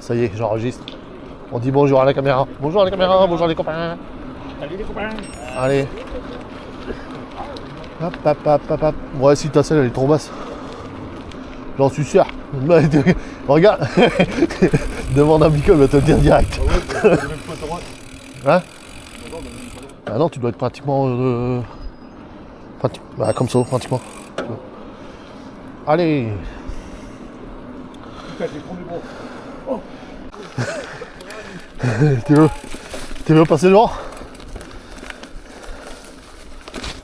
ça y est, j'enregistre. On dit bonjour à la caméra. Bonjour à la caméra, bonjour les copains. Salut les copains. Allez. Hop, hop, hop, hop, hop. Ouais, si ta selle elle est trop basse. J'en suis sûr. Regarde. Demande à Miko, il va te le dire direct. Hein? Ah non, tu dois être pratiquement... bah, comme ça, pratiquement. Allez. Tu veux passer devant?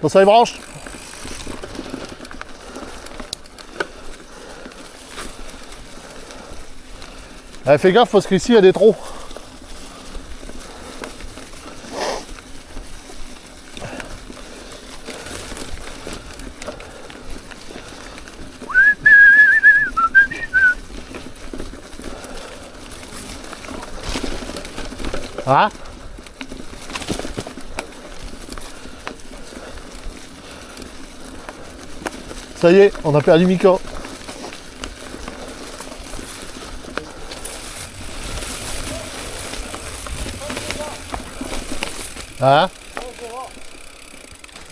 Dans les branches. Allez, fais gaffe parce qu'ici il y a des trous. Ah. Ça y est, on a perdu Miko. Ah.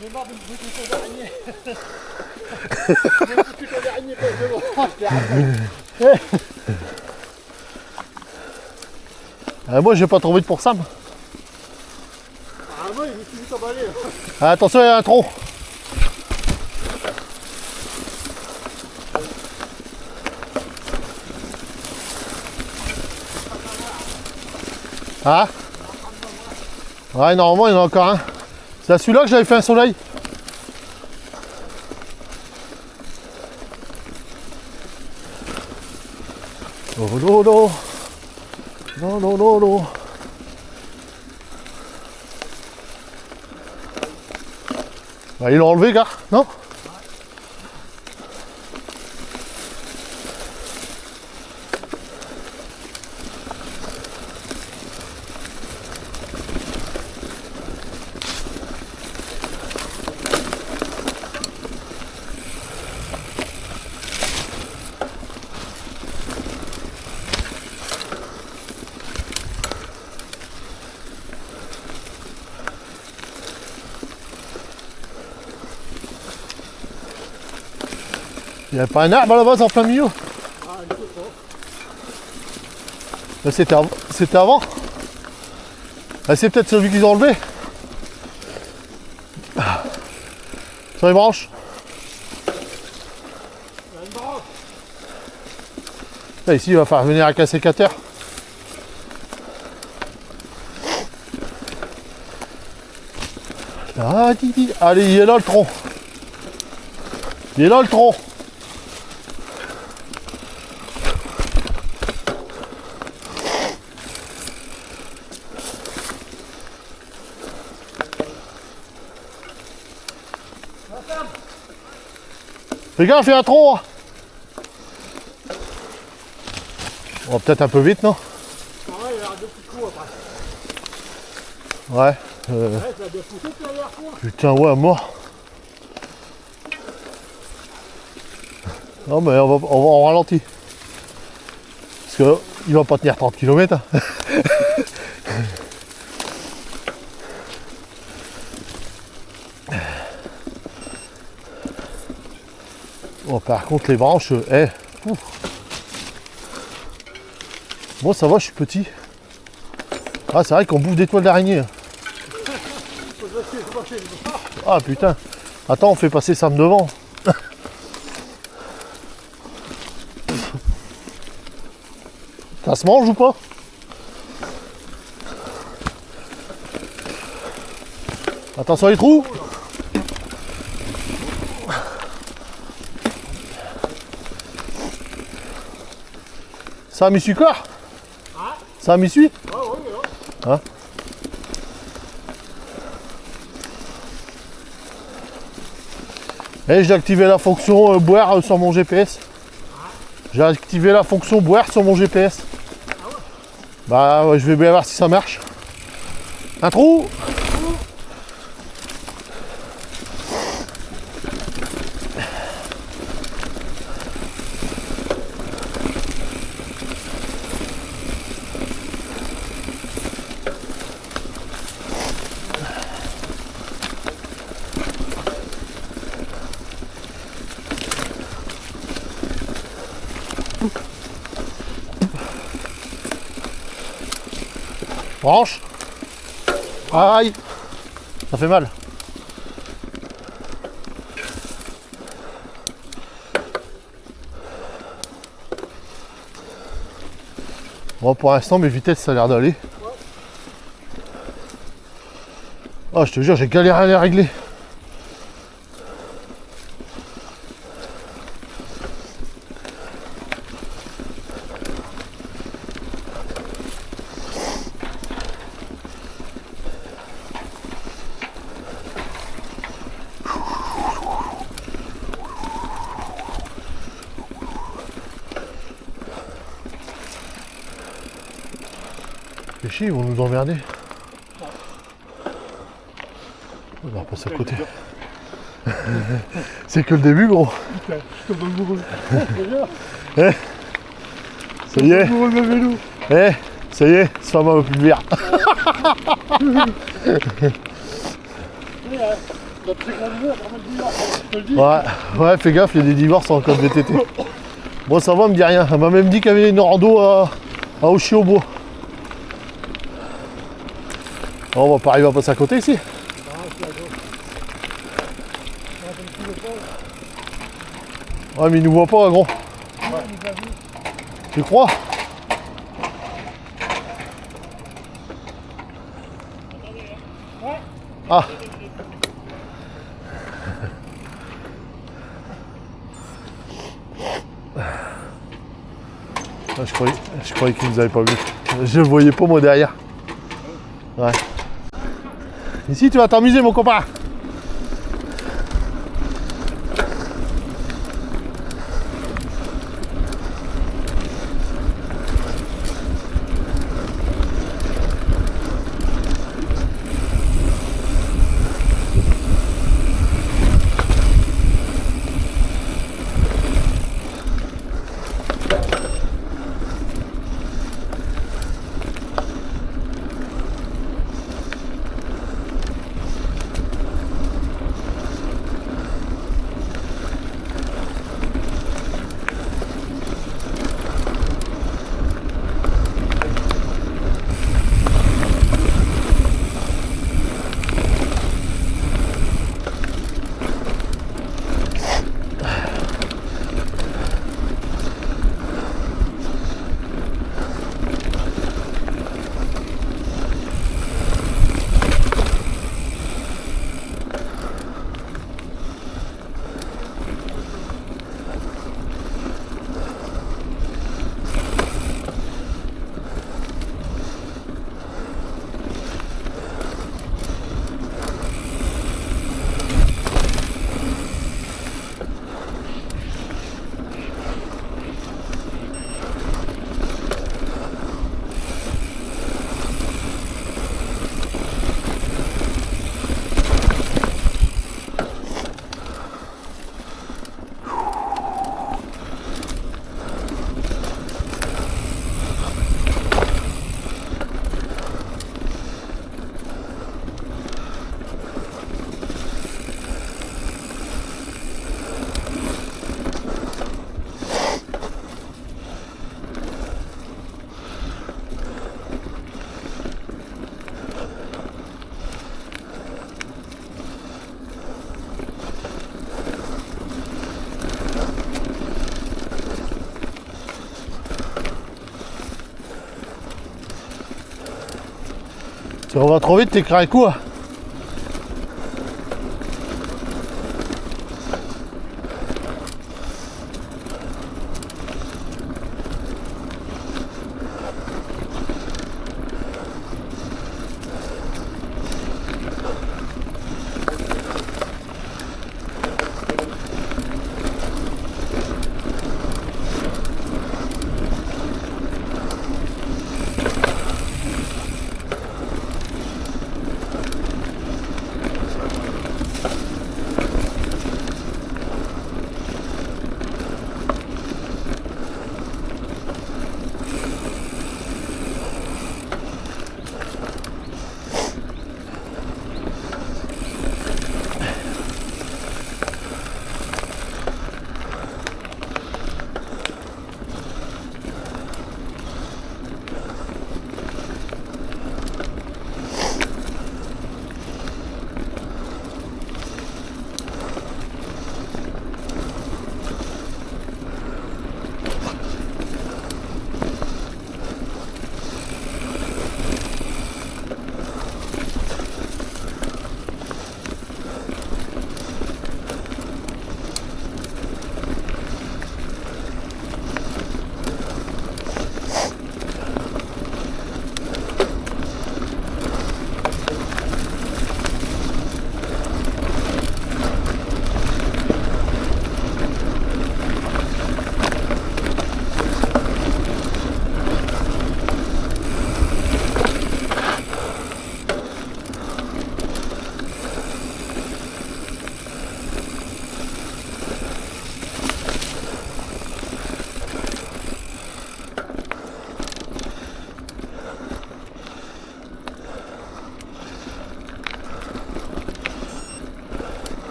J'ai marre de me foutre ton dernier. Je me foutu ton dernier devant. Moi j'ai pas trouvé de pour Sam. Ah moi il me suis vite emballé. Ah, attention, il y a un tronc. Ah. Ouais, normalement il y en a encore un. C'est à celui-là que j'avais fait un soleil. Oh lolo. Non, non, non, non. Bah, ils l'ont enlevé, gars, non? Il n'y avait pas un arbre là-bas en plein milieu? Là, c'était avant. Là, c'est peut-être celui qu'ils ont enlevé. Sur les branches. Là, ici, il va falloir venir avec un sécateur. Ah, Didi. Allez, il est là le tronc. Il est là le tronc. Fais gaffe, il y a un tronc. On va peut-être un peu vite, non? Ah ouais, il y a deux petits trous après. Ouais. Ouais, ça a bien poussé tout à l'heure quoi. Putain, ouais, mort. Non, mais on va en ralenti. Parce que il va pas tenir 30 km. Hein. Oh, par contre, les branches, Bon, ça va, je suis petit. Ah, c'est vrai qu'on bouffe des toiles d'araignée. Ah, putain. Attends, on fait passer Sam devant. Ça se mange ou pas? Attention les trous. Ça m'y suit quoi? Ça m'y suit? Hein? Et j'ai activé la fonction boire sur mon GPS. J'ai activé la fonction boire sur mon GPS. Bah ouais, je vais bien voir si ça marche. Un trou. Branche. Aïe. Ça fait mal. Bon, pour l'instant, mes vitesses, ça a l'air d'aller. Oh, je te jure, j'ai galéré à les régler. Fais chier, ils vont nous emmerder. On va passer à côté. C'est que le début, gros. Putain, je tombe amoureux. Eh, ça y est. Amoureux de ma vélo. Eh, ça y est, ce format va plus le dire. La très grande humeur, vraiment le divorce, je te le dis. Ouais, fais gaffe, il y a des divorces en code VTT. Bon, ça va, elle me dit rien. Elle m'a même dit qu'il y avait une rando à Auchy-au-Bois. Oh, on va pas arriver à passer à côté ici. Ouais, mais il nous voit pas, gros. Tu crois? Ah. Ah, je croyais qu'il nous avait pas vu. Je le voyais pas moi derrière. Ouais. Ici tu vas t'amuser mon copain. Tu vas trop vite, t'es craqué quoi?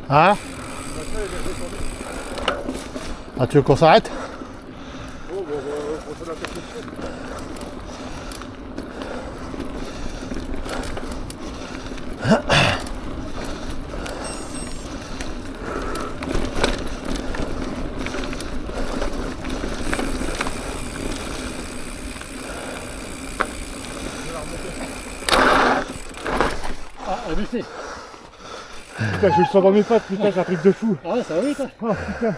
Hein? Ah, tu veux qu'on s'arrête? Oh, bon, on fait la technique. Ah, on le fait. Putain, je le sens dans mes pattes, putain, c'est un truc de fou. Ah ouais, ça va vite, hein. Oh putain.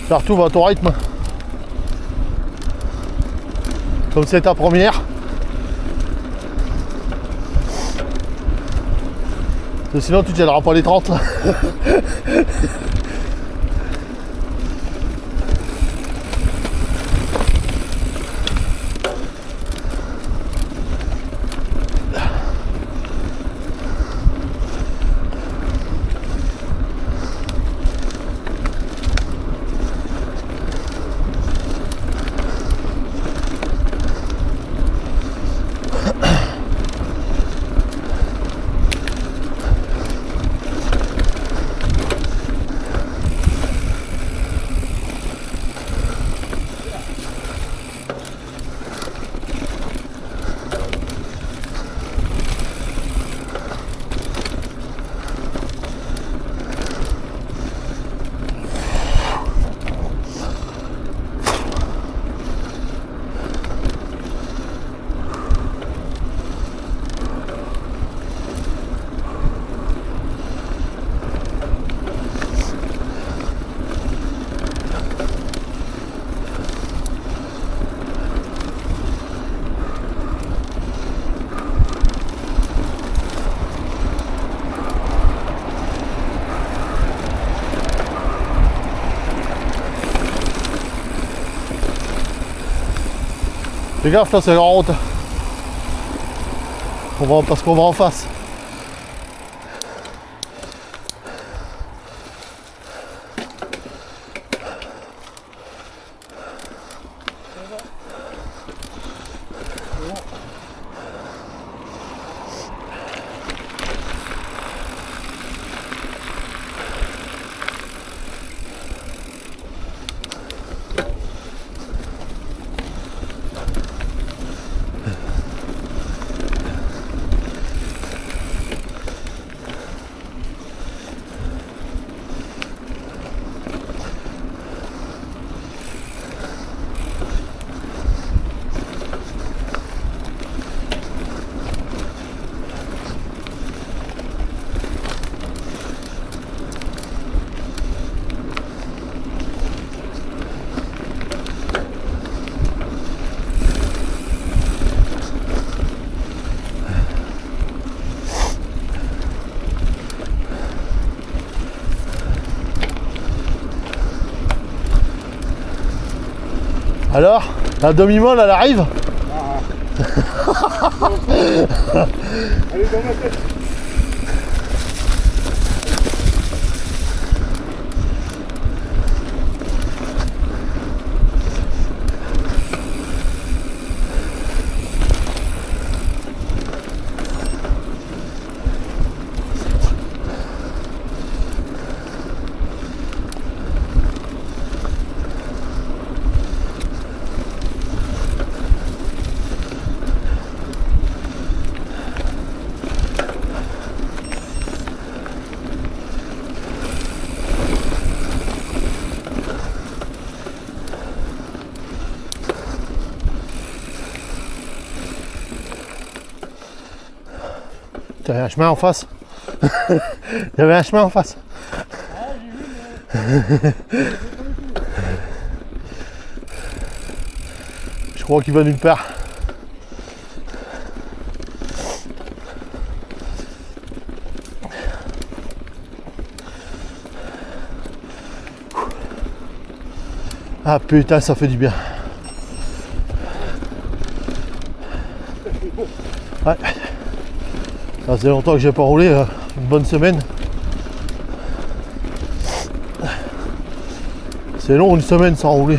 Surtout va à ton rythme. Comme c'est ta première. Parce que sinon tu tiendras pas les 30. Fais gaffe là, c'est la route. Parce qu'on va en face. Alors, la demi-molle, elle arrive? Elle est dans ma tête. Il y avait un chemin en face. Il y avait un chemin en face. Je crois qu'il va nulle part. Ah putain, ça fait du bien. Ouais. Ça faisait longtemps que j'ai pas roulé, une bonne semaine. C'est long une semaine sans rouler.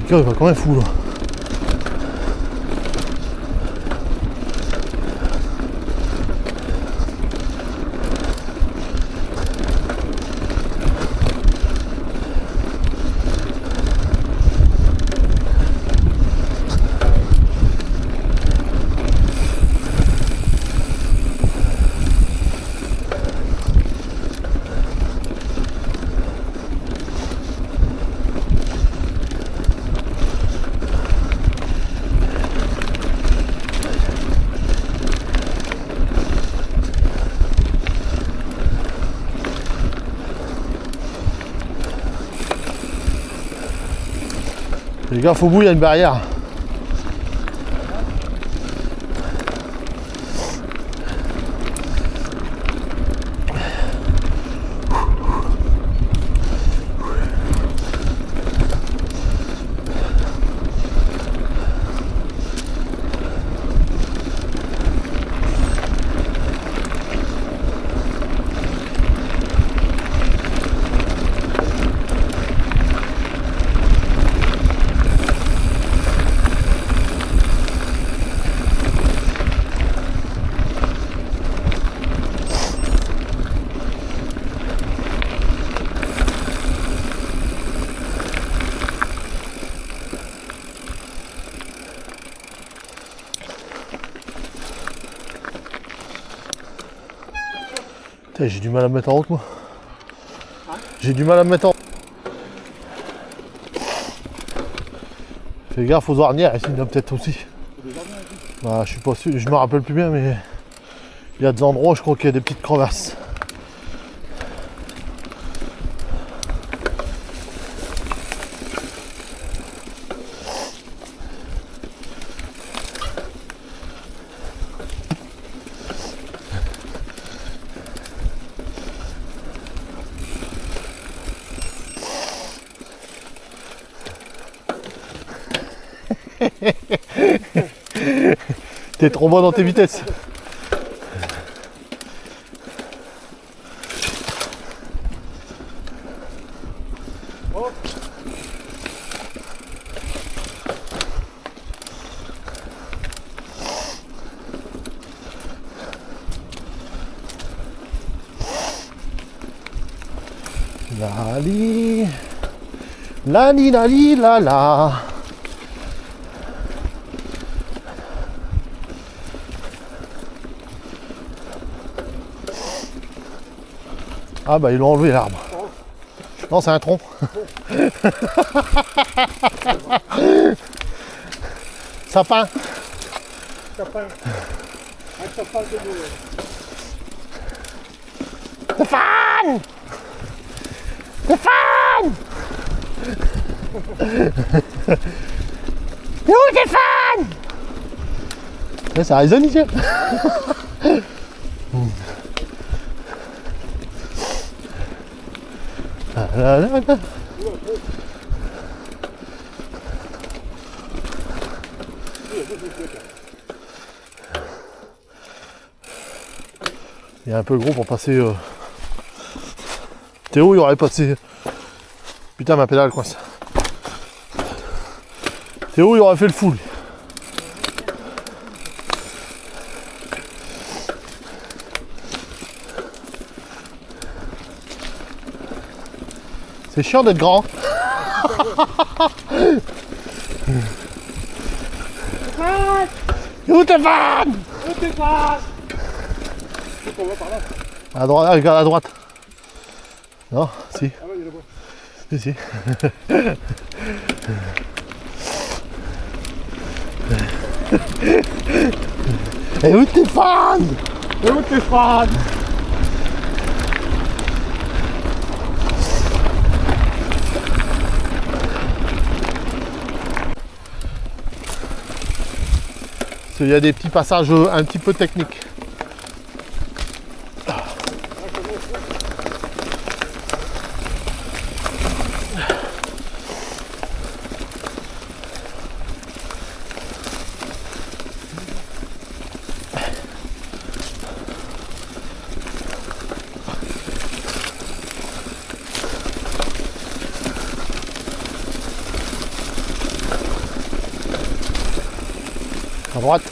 Mika il va quand même fou là. Les gars, au bout, il y a une barrière. J'ai du mal à me mettre en route moi. J'ai du mal à me mettre en route. Fais gaffe aux ornières ici, il y en a peut-être aussi. Bah, je suis pas sûr, je me rappelle plus bien mais il y a des endroits je crois qu'il y a des petites crevasses. T'es trop bon dans tes vitesses. Oh. Lali, lali, lali, la la. Ah bah ils l'ont enlevé l'arbre. Non c'est un tronc. Sapin. Sapin. Un sapin de Noël. Stéphane. Stéphane. C'est où Stéphane? Ça résonne ici. Là, là, là. Il est un peu gros pour passer. Théo il aurait passé. Putain ma pédale coince. Théo il aurait fait le full. C'est chiant d'être grand. Où t'es fan? Où t'es fan? On va par là. À droite, regarde à droite. Non, si. Ah ouais, il est là-bas. Si, si. Et où t'es fan? Et où t'es fan? Il y a des petits passages un petit peu techniques. À droite.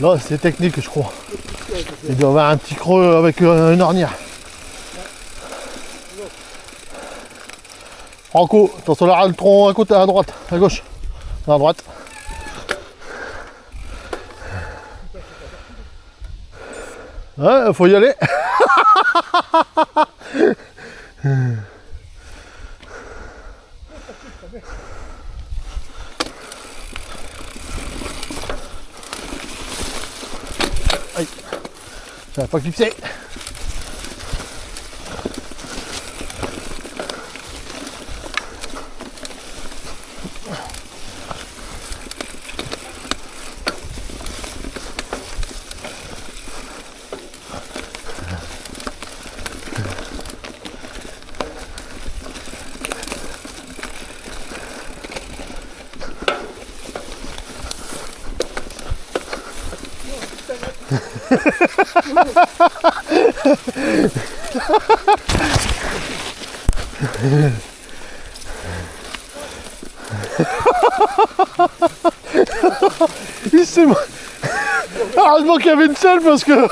Là, c'est technique, je crois. Il doit y avoir un petit creux avec une ornière. Franco, attention là, le tronc à côté, à droite, à gauche, à droite. Ouais, faut y aller. Aïe, ça va pas clipser. Il s'est... Heureusement qu'il y avait une selle parce que...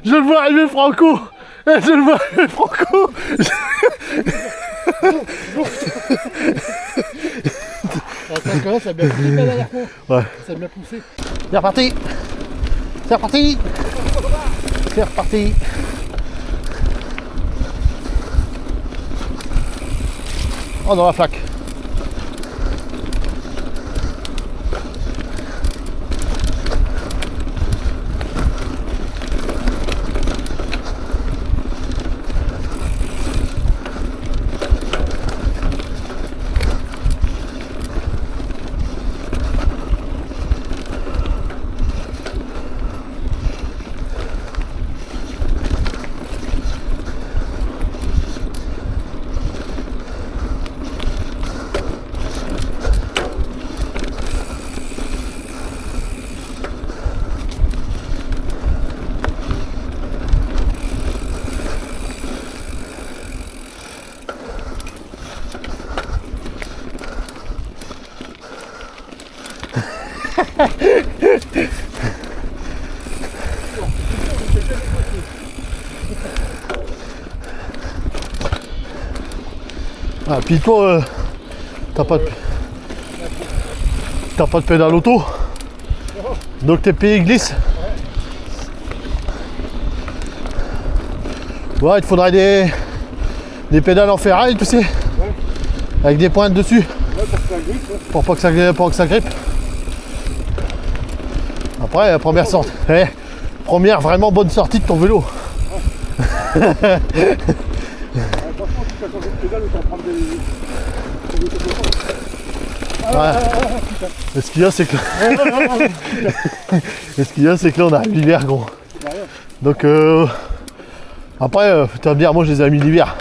Je le vois arriver Franco. Je le vois arriver Franco. Ça commence à bien pousser la dernière fois. Ouais. Ça a bien poussé. C'est reparti. C'est reparti. C'est reparti. Oh, dans la flaque. Ah, puis toi, t'as pas de pédale auto, donc tes pieds glissent. Ouais, il te faudrait des pédales en ferraille, tu sais, avec des pointes dessus, pour pas que ça grippe. Après, première sortie, première vraiment bonne sortie de ton vélo. Ouais. Et ce qu'il y a, c'est que là on arrive l'hiver, gros. Donc après, tu vas me dire, moi je les ai mis l'hiver.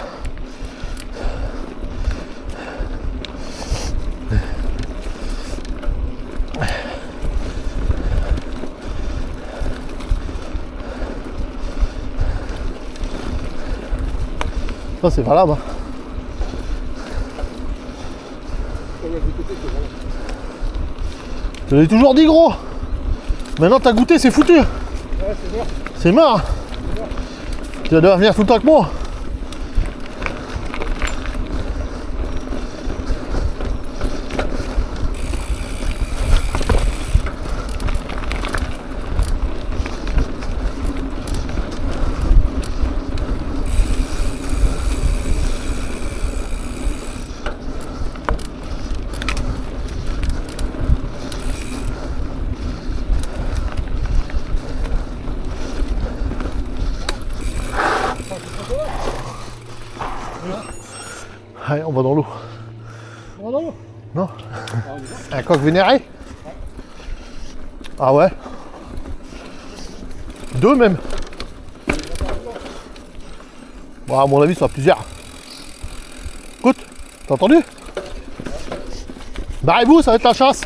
Ça c'est valable. Hein. Je l'ai toujours dit, gros. Maintenant t'as goûté, c'est foutu. Ouais, c'est mort. C'est mort. Tu vas devoir venir tout le temps avec moi. on va dans l'eau. On va dans l'eau. Non. Ah, on y va. Un coq vénéré? Ah ouais? 2 même. Bon, à mon avis, ça sera plusieurs. Écoute, t'as entendu? Barrez-vous, ça va être la chasse.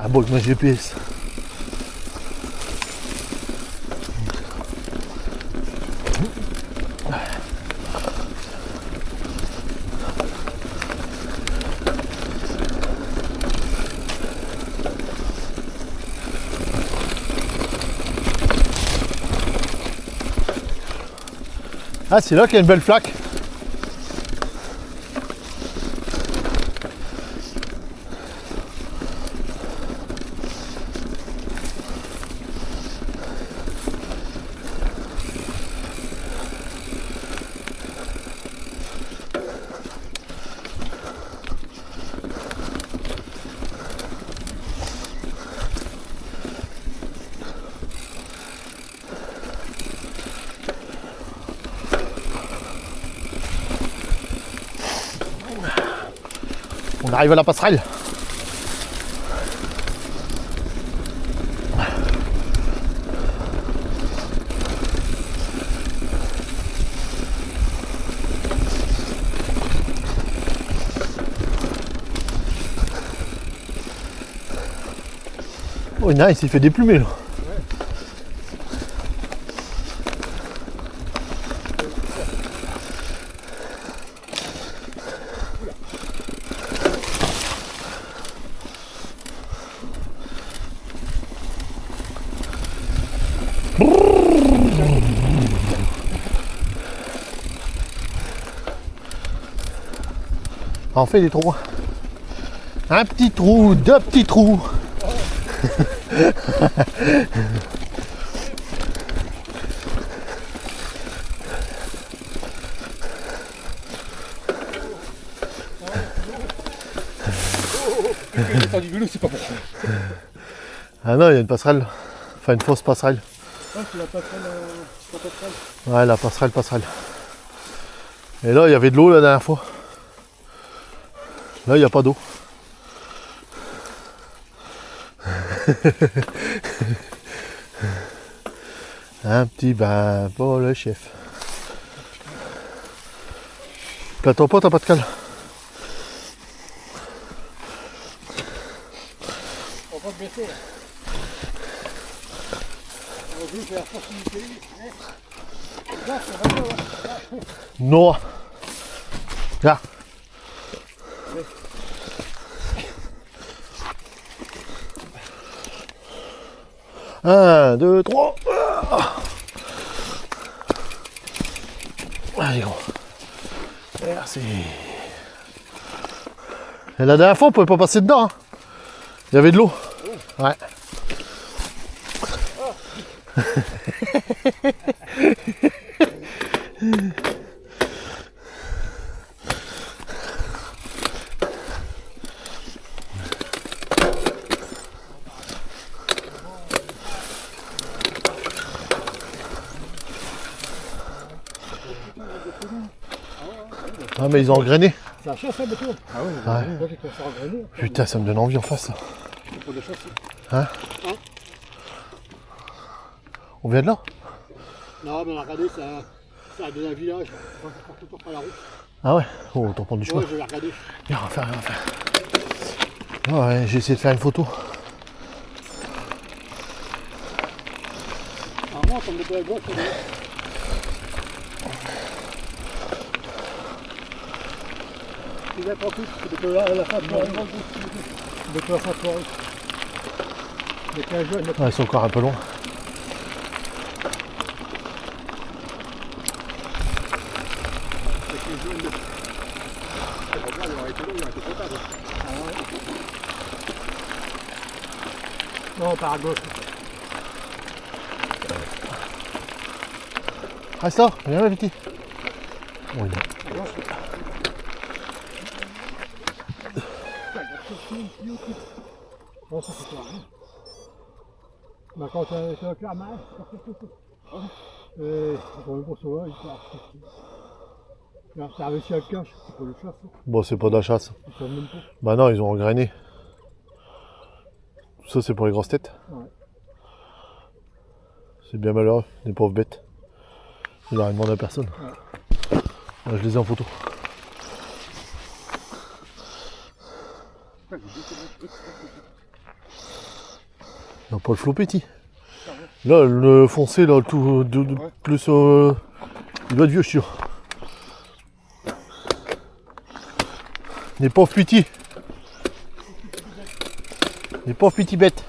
Ah bon, avec ma GPS. Ah, c'est là qu'il y a une belle flaque. On arrive à la passerelle. Oh nice, il fait déplumer là. On fait des trous. Un petit trou, 2 petits trous. Du vélo, c'est pas pour ça. Ah non, il y a une passerelle. Enfin, une fausse passerelle. Ah, c'est la passerelle. Ouais, la passerelle. Et là, il y avait de l'eau la dernière fois. Là, il n'y a pas d'eau. Un petit bain pour le chef. Plateau pas, t'as pas de cale. On va te baisser là. On va faire faciliter. Là, c'est vraiment là. Non. Là. Un, 2, 3. Allez, gros. Merci. Et la dernière fois, on pouvait pas passer dedans. Hein. Il y avait de l'eau. Ouais. Ah mais ils ont engrainé. C'est un chasse, ça, béton. Ah ouais, moi j'ai commencé à engrainer. Putain, ça me donne envie en face là. C'est pour des chasses. Hein? On vient de là? Non, mais regardez, ça a donné un village. On va faire tout le temps par la route. Ah ouais? Oh, autant prendre du chemin. Ouais, je vais regarder. Viens, on va faire, on va faire. Ah ouais, j'ai essayé de faire une photo. Alors moi, comme le bois, c'est bien. Il va pas tout, c'est de la fin de soirée. De la fin de soirée. Les 15 jours, Ouais, c'est encore un peu long. non, par à gauche. Reste là, viens là, petit. Bon, il est. Non, ça c'est rien. Mais quand tu as un clair, quand le gros sauvage, il t'as réussi à le cache, c'est pour le chasse. Bon, c'est pas de la chasse. Ils savent même pas. Bah non, ils ont engrainé. Tout ça, c'est pour les grosses têtes. Ouais. C'est bien malheureux, les pauvres bêtes. Ils n'ont rien demandé à personne. Ouais. Là, je les ai en photo. Non, pas le flot petit. Là, le foncé, là, tout plus. Il doit être vieux, je suis sûr. Les pauvres petits. Les pauvres petits bêtes.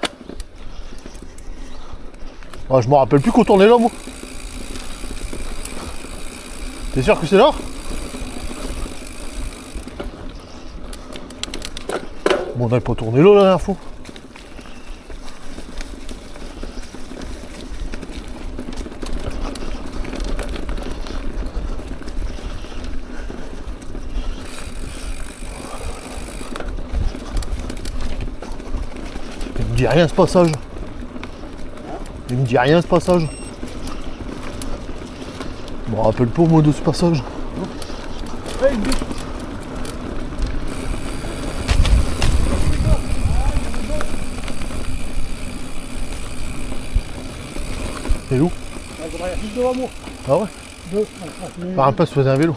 Ah, je me rappelle plus qu'on tournait là, moi. T'es sûr que c'est là? Bon, on n'avait pas tourné là la dernière fois. Il me dit rien ce passage. Il me dit rien ce passage. Je me rappelle pas moi de ce passage. C'est où? Juste devant moi. Ah ouais? Par un peu se faisait un vélo.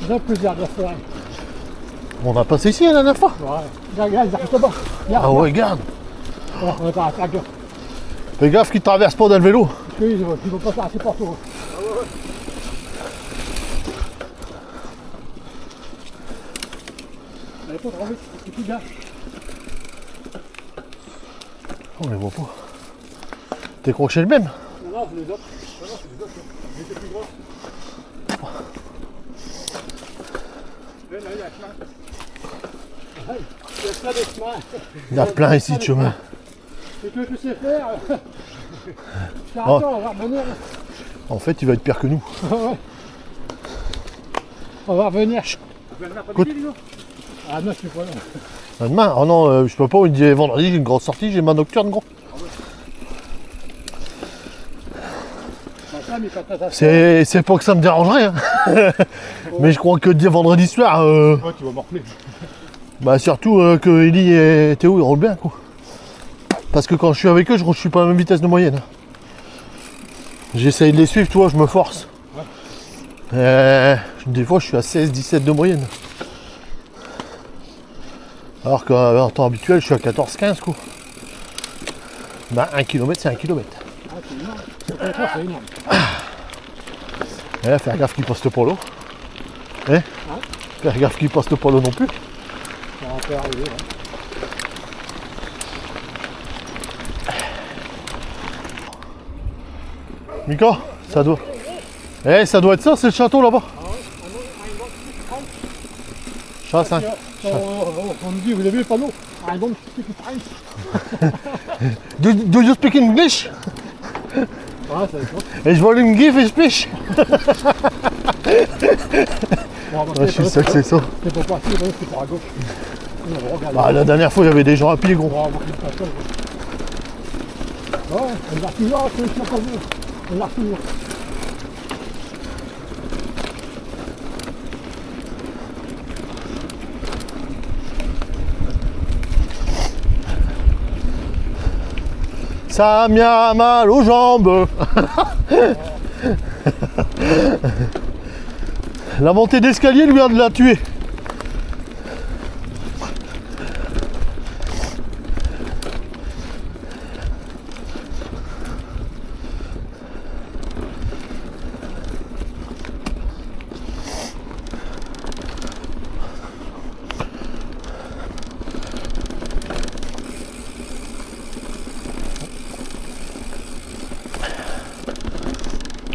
J'ai plusieurs de la forêt. On a passé ici la dernière fois. Ouais. Regarde, ils arrivent là-bas. Ah ouais, regarde. Ouais, on est pas à la gueule. Fais gaffe qu'ils traversent pas dans le vélo. Parce qu'ils ne vont pas passer partout. Elle est pas trop vite, c'est tout bien. On les voit pas. T'es croché le même? Non, non, c'est les autres. Non, non, c'est les autres. Ils étaient plus gros. Là, il y a plein. Il y a plein de chemins. Il y a plein ici de chemins. C'est que tu sais faire. Attends, on va revenir. En fait, il va être pire que nous. On va revenir. Écoute. Ah non, je suis pas là. Demain? Oh non, je peux pas. Il dit vendredi, j'ai une grosse sortie, j'ai ma nocturne, gros. C'est pas que ça me dérangerait. Hein. Mais je crois que dire vendredi soir. Ouais, tu vas morfler. Bah, surtout que Ellie et Théo ils roulent bien, quoi. Parce que quand je suis avec eux, je suis pas à la même vitesse de moyenne. J'essaye de les suivre, tu vois, je me force. Ouais. Des fois, je suis à 16-17 de moyenne. Alors qu'en temps habituel, je suis à 14-15, quoi. Bah, 1 km, c'est 1 km. Ah, c'est énorme. C'est énorme. Eh, faire gaffe qu'ils postent pas l'eau. Eh, faire gaffe qu'ils postent pas l'eau non plus. Ça va faire arriver, hein. Mika, ça doit. Eh, ça doit être ça, c'est le château là-bas. Chasse, hein. On me dit, vous avez vu le panneau? I don't speak French. Do you speak English? Ouais, ça va être Et je vais lui me give et je pêche. Je suis sûr que c'est ça. C'est pour partir, c'est pour à gauche. Bah, la dernière fois, il y avait des gens à pied, gros. Ouais, on l'a toujours, c'est pas vu. On l'a toujours. ça m'a mal aux jambes. La montée d'escalier lui a de la tuer.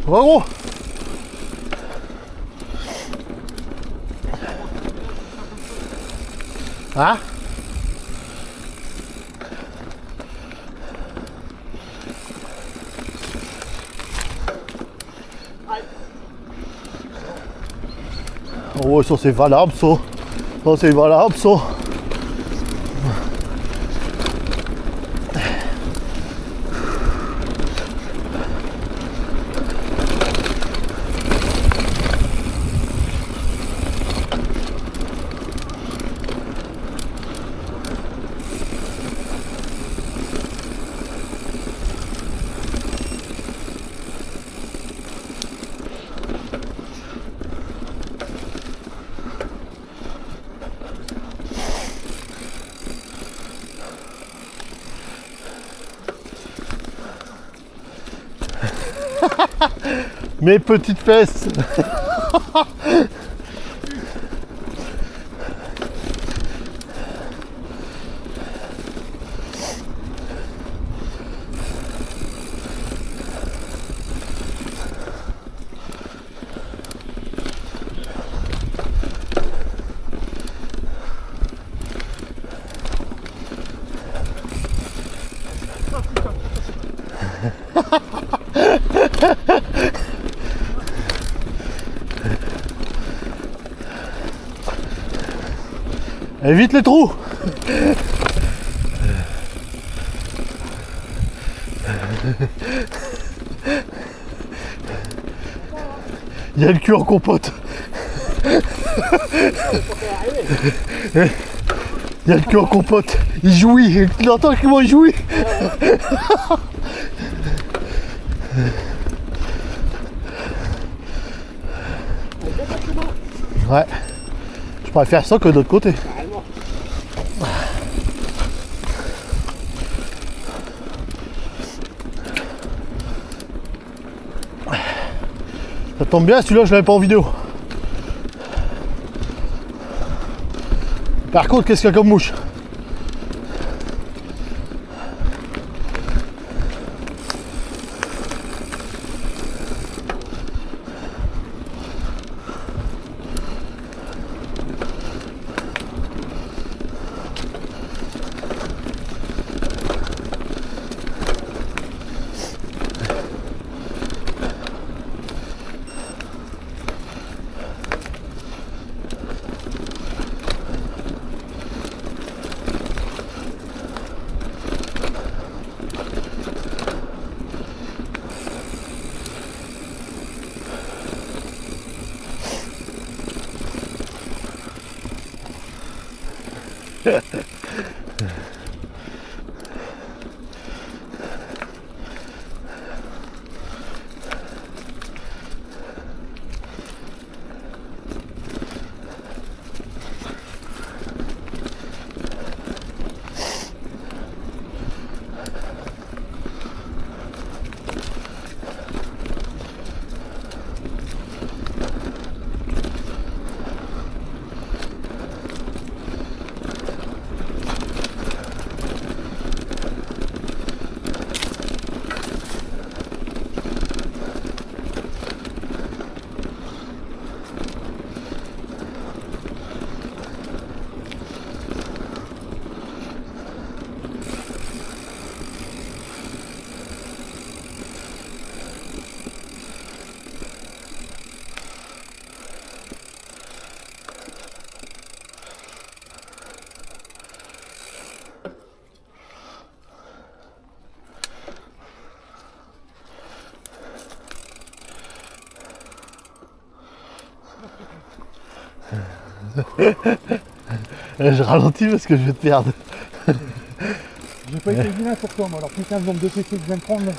Va gros. Hein? Oh ça c'est valable ça. Ça c'est valable ça. Mes petites fesses. Évite les trous. Il y a le cul en compote. Il y a le cul en compote. Il jouit. Tu l'entends comment il jouit? Ouais. Je préfère ça que de l'autre côté. Ça tombe bien, celui-là je l'avais pas en vidéo. Par contre, qu'est-ce qu'il y a comme mouche? Je ralentis parce que je vais te perdre. J'ai pas été vilain pour toi, moi. Alors putain, le nombre de PC que je viens de prendre. Là.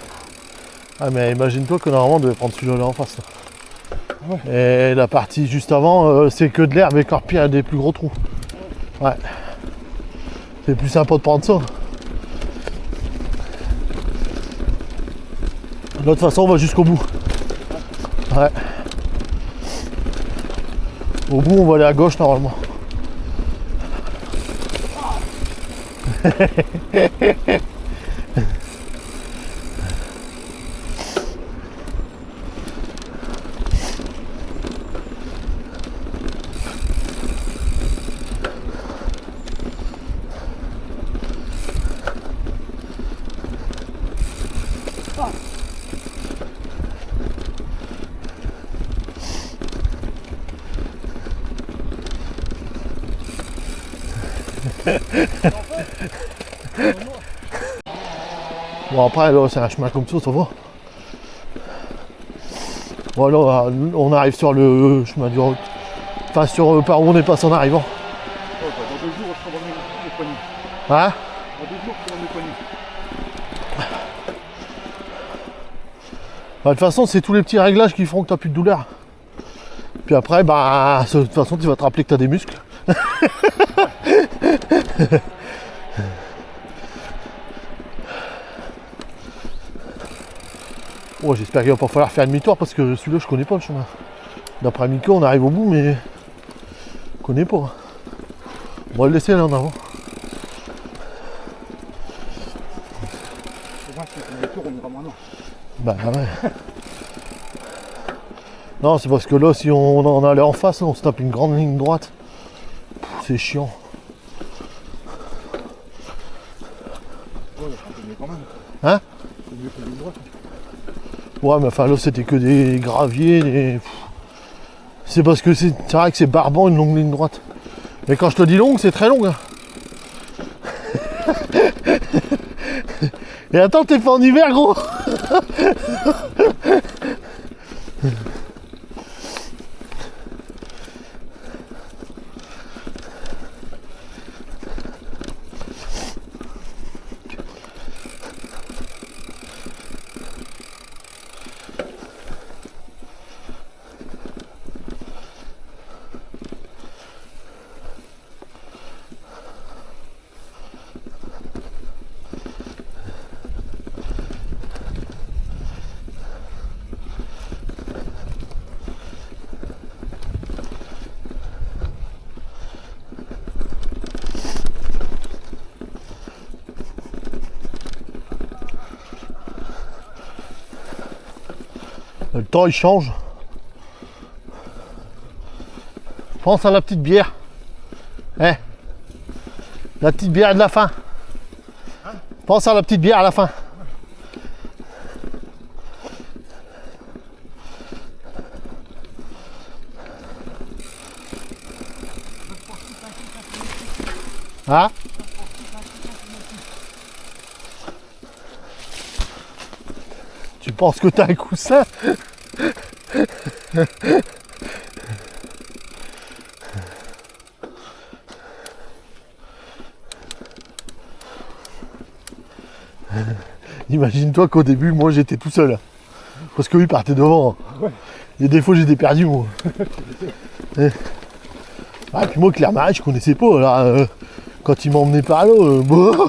Ah mais imagine-toi que normalement on devait prendre celui-là là en face. Là. Ouais. Et la partie juste avant, c'est que de l'herbe et encore pire, il y a des plus gros trous. Ouais. C'est plus sympa de prendre ça. De toute façon, on va jusqu'au bout. Ouais. Au bout, on va aller à gauche normalement. Bon après là c'est un chemin comme ça va. Voilà, on arrive sur le chemin du route. Enfin sur par où on est passé en arrivant. Ouais, bah, dans 2 jours, je prends mes poignées. Hein? Dans 2 jours, je prends mes poignées. Bah, de toute façon c'est tous les petits réglages qui feront que t'as plus de douleur. Puis après bah de toute façon tu vas te rappeler que t'as des muscles. Oh, j'espère qu'il va pas falloir faire demi-tour parce que celui-là je connais pas le chemin. D'après Miko on arrive au bout mais je connais pas. On va le laisser là en avant. C'est vrai que si on fait des tours, on ira maintenant. Bah ouais. Non c'est parce que là si on en allait en face on se tape une grande ligne droite. C'est chiant. Ouais, c'est mieux quand même. Hein? C'est mieux que la ligne droite. Ouais mais enfin là c'était que des graviers, des... C'est parce que c'est vrai que c'est barbant une longue ligne droite. Mais quand je te dis longue, c'est très long. Hein. Et attends, t'es pas en hiver gros. Le temps il change. Pense à la petite bière. Eh, la petite bière de la fin. Pense à la petite bière à la fin. Ah? Tu penses que t'as un coussin? Imagine-toi qu'au début, moi j'étais tout seul. Parce que lui partait devant. Ouais. Et des fois j'étais perdu moi. Ah, puis moi Clermarais je connaissais pas. Là, quand il m'emmenait par là, bah.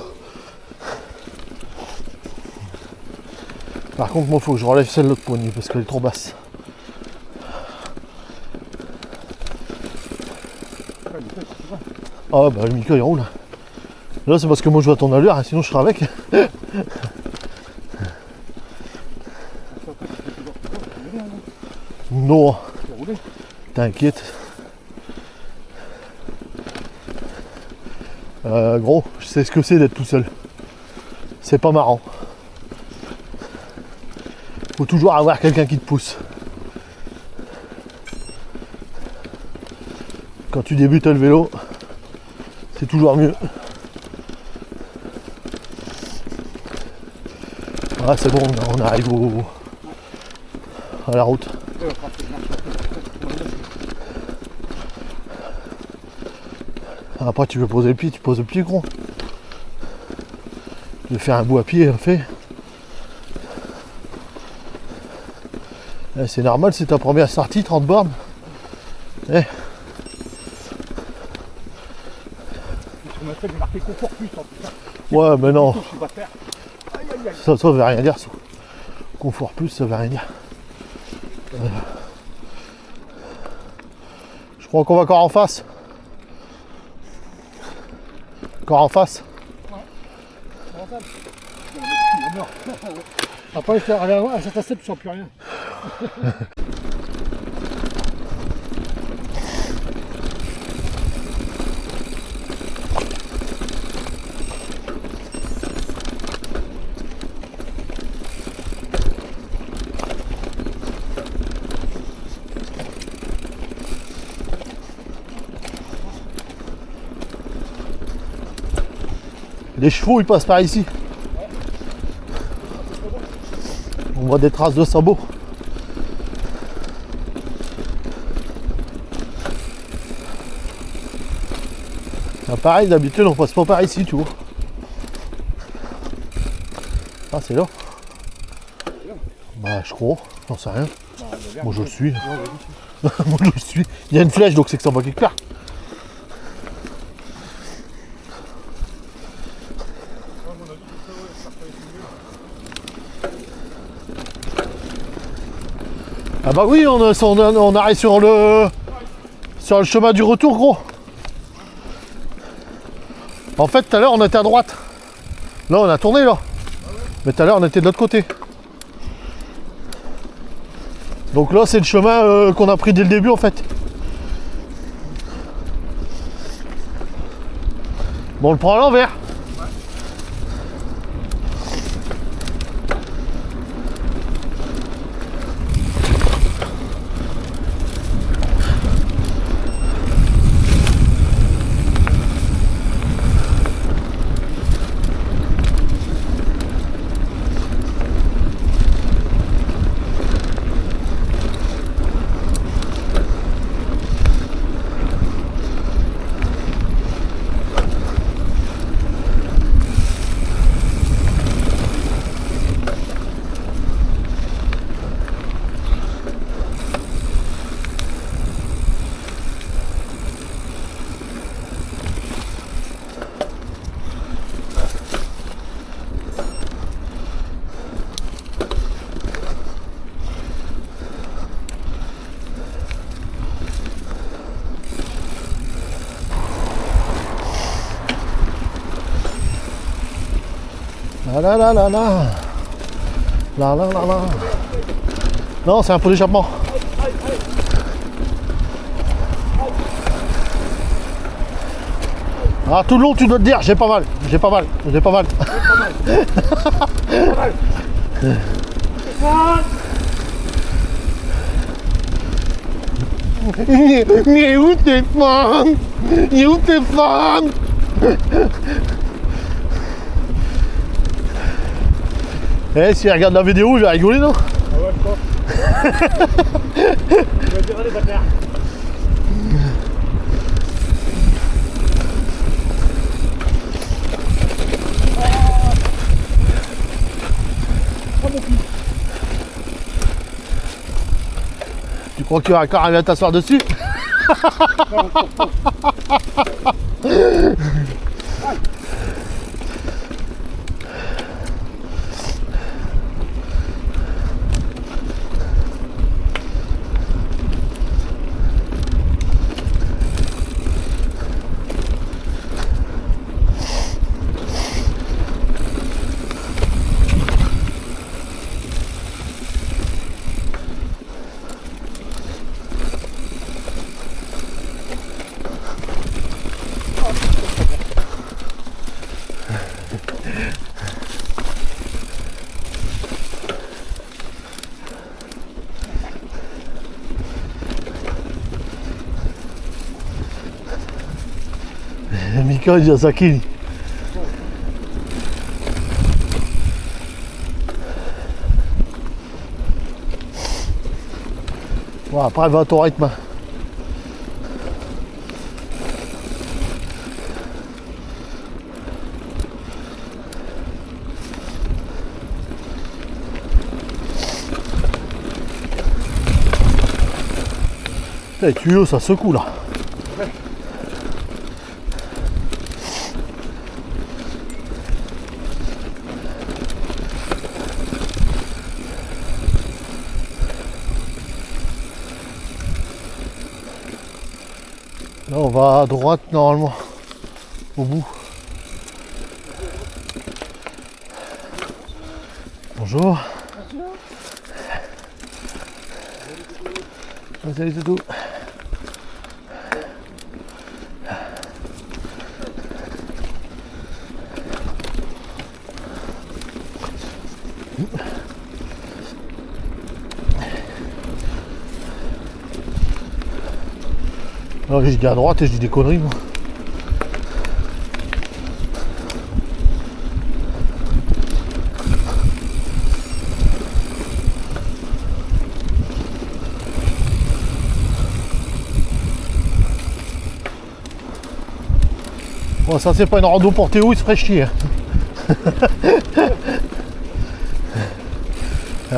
Par contre moi faut que je relève celle-là de poignée parce qu'elle est trop basse. Ah bah le Mika il roule. Là c'est parce que moi je vois ton allure, hein, sinon je serai avec. Non, t'inquiète. Gros, je sais ce que c'est d'être tout seul. C'est pas marrant. Faut toujours avoir quelqu'un qui te pousse. Quand tu débutes le vélo, c'est toujours mieux. Ah c'est bon, on arrive à la route. Après tu veux poser le pied, tu poses le pied gros. Je vais faire un bout à pied, fait. C'est normal, c'est ta première sortie, 30 bornes. Eh. On a fait de marquer confort plus en tout cas. Ouais, mais non. Je vais faire. Aïe aïe aïe. Ça veut rien dire, ça. Confort plus, ça veut rien dire. Je crois qu'on va encore en face. Encore en face. Après, je arrivé à cette assiette, je ne sens plus rien. Les chevaux, ils passent par ici. On voit des traces de sabots. Ah, pareil, d'habitude, on passe pas par ici, tu vois. Ah, c'est là. Bah, je crois, j'en sais rien. Moi, je le suis. Moi, je le suis. Il y a une flèche, donc c'est que ça va quelque part. Ah bah oui, on arrive sur le chemin du retour, gros. En fait, tout à l'heure, on était à droite. Là, on a tourné, là. Mais tout à l'heure, on était de l'autre côté. Donc là, c'est le chemin qu'on a pris dès le début, en fait. Bon, on le prend à l'envers. La la la la la. La la la la. Non, c'est un pot d'échappement. Ah, tout le long, tu dois te dire, j'ai pas mal, j'ai pas mal, j'ai pas mal. Mais où tes femmes? Et où tes femmes? Eh, si elle regarde la vidéo, il va rigoler, non? Ah ouais, je crois. Il va dire, allez, bâtard. Tu crois que tu vas encore arriver à t'asseoir dessus? Mika Yasaki. Bon, après, va à ton rythme. Les tuyaux, ça secoue là. Là, on va à droite normalement, au bout. Bonjour. Salut Toutou. Alors, j'ai dit à droite et je dis des conneries moi. Bon, ça c'est pas une rando pour Théo, il se ferait chier.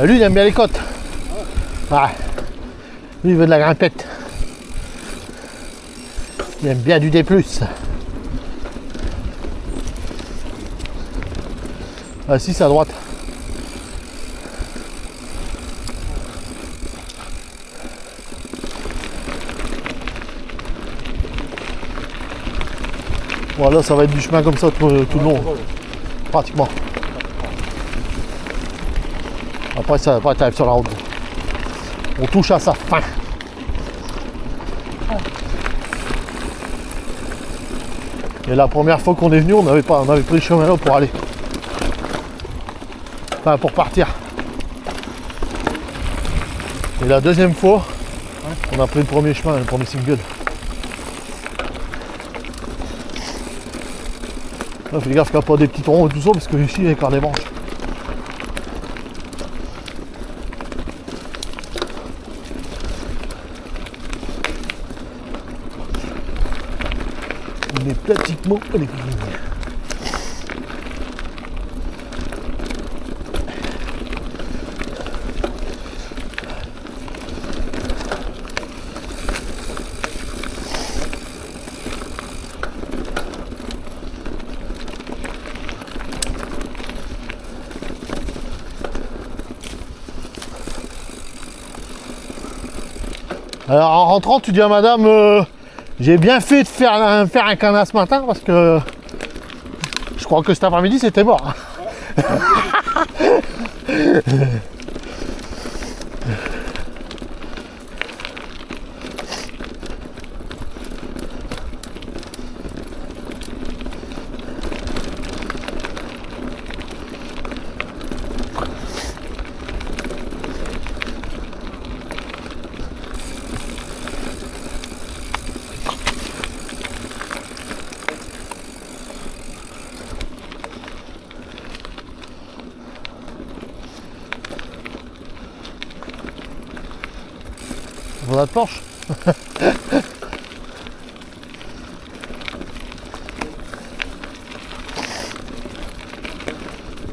Lui il aime bien les côtes. Ah. Lui il veut de la grimpette. Il aime bien du D+. Ah si, c'est à droite. Voilà, ça va être du chemin comme ça tout le long. Pratiquement. Après, ça va être sur la route. On touche à sa fin. Et la première fois qu'on est venu, on avait pris le chemin là pour aller. Enfin, pour partir. Et la deuxième fois, on a pris le premier chemin, le premier single. Là, fais gaffe qu'il n'y a pas des petits troncs et tout ça, parce que ici, il y a encore des branches. On est pratiquement à l'église. Alors en rentrant, tu dis à madame, j'ai bien fait de faire un canard ce matin parce que je crois que cet après-midi c'était mort. Voilà de planche.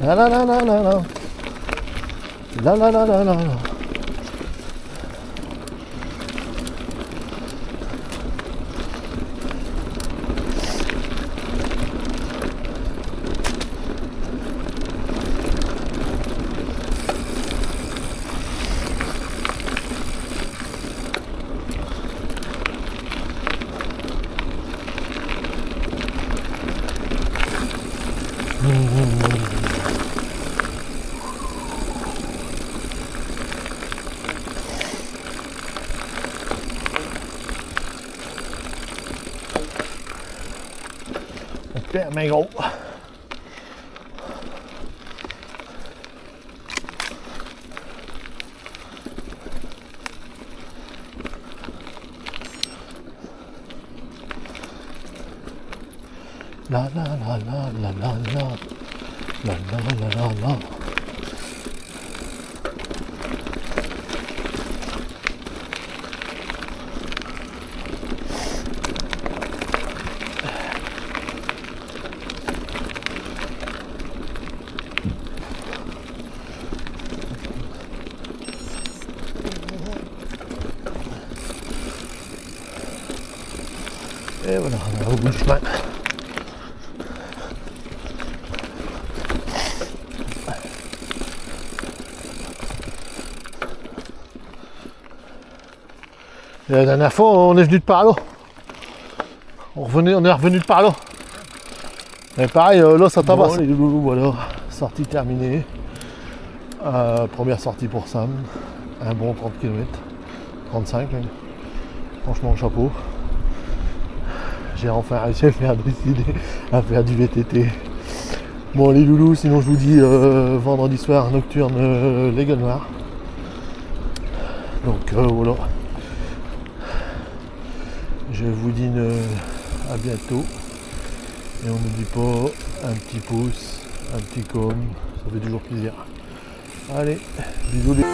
La la la la la la. La la la la la la. Père, mais gros. La la la la la la la la la la la la. Et voilà, on est au bout du chemin. Et la dernière fois, on est venu de par là. On est revenu de par là. Et pareil, là ça tabasse. Bon, les loulous, voilà, sortie terminée. Première sortie pour Sam. Un bon 30 km. 35 même. Franchement, chapeau. J'ai enfin réussi à faire du VTT. Bon les loulous, sinon je vous dis vendredi soir nocturne les gueules noires. Donc voilà. Je vous dis à bientôt. Et on n'oublie pas un petit pouce, un petit com, ça fait toujours plaisir. Allez, bisous les...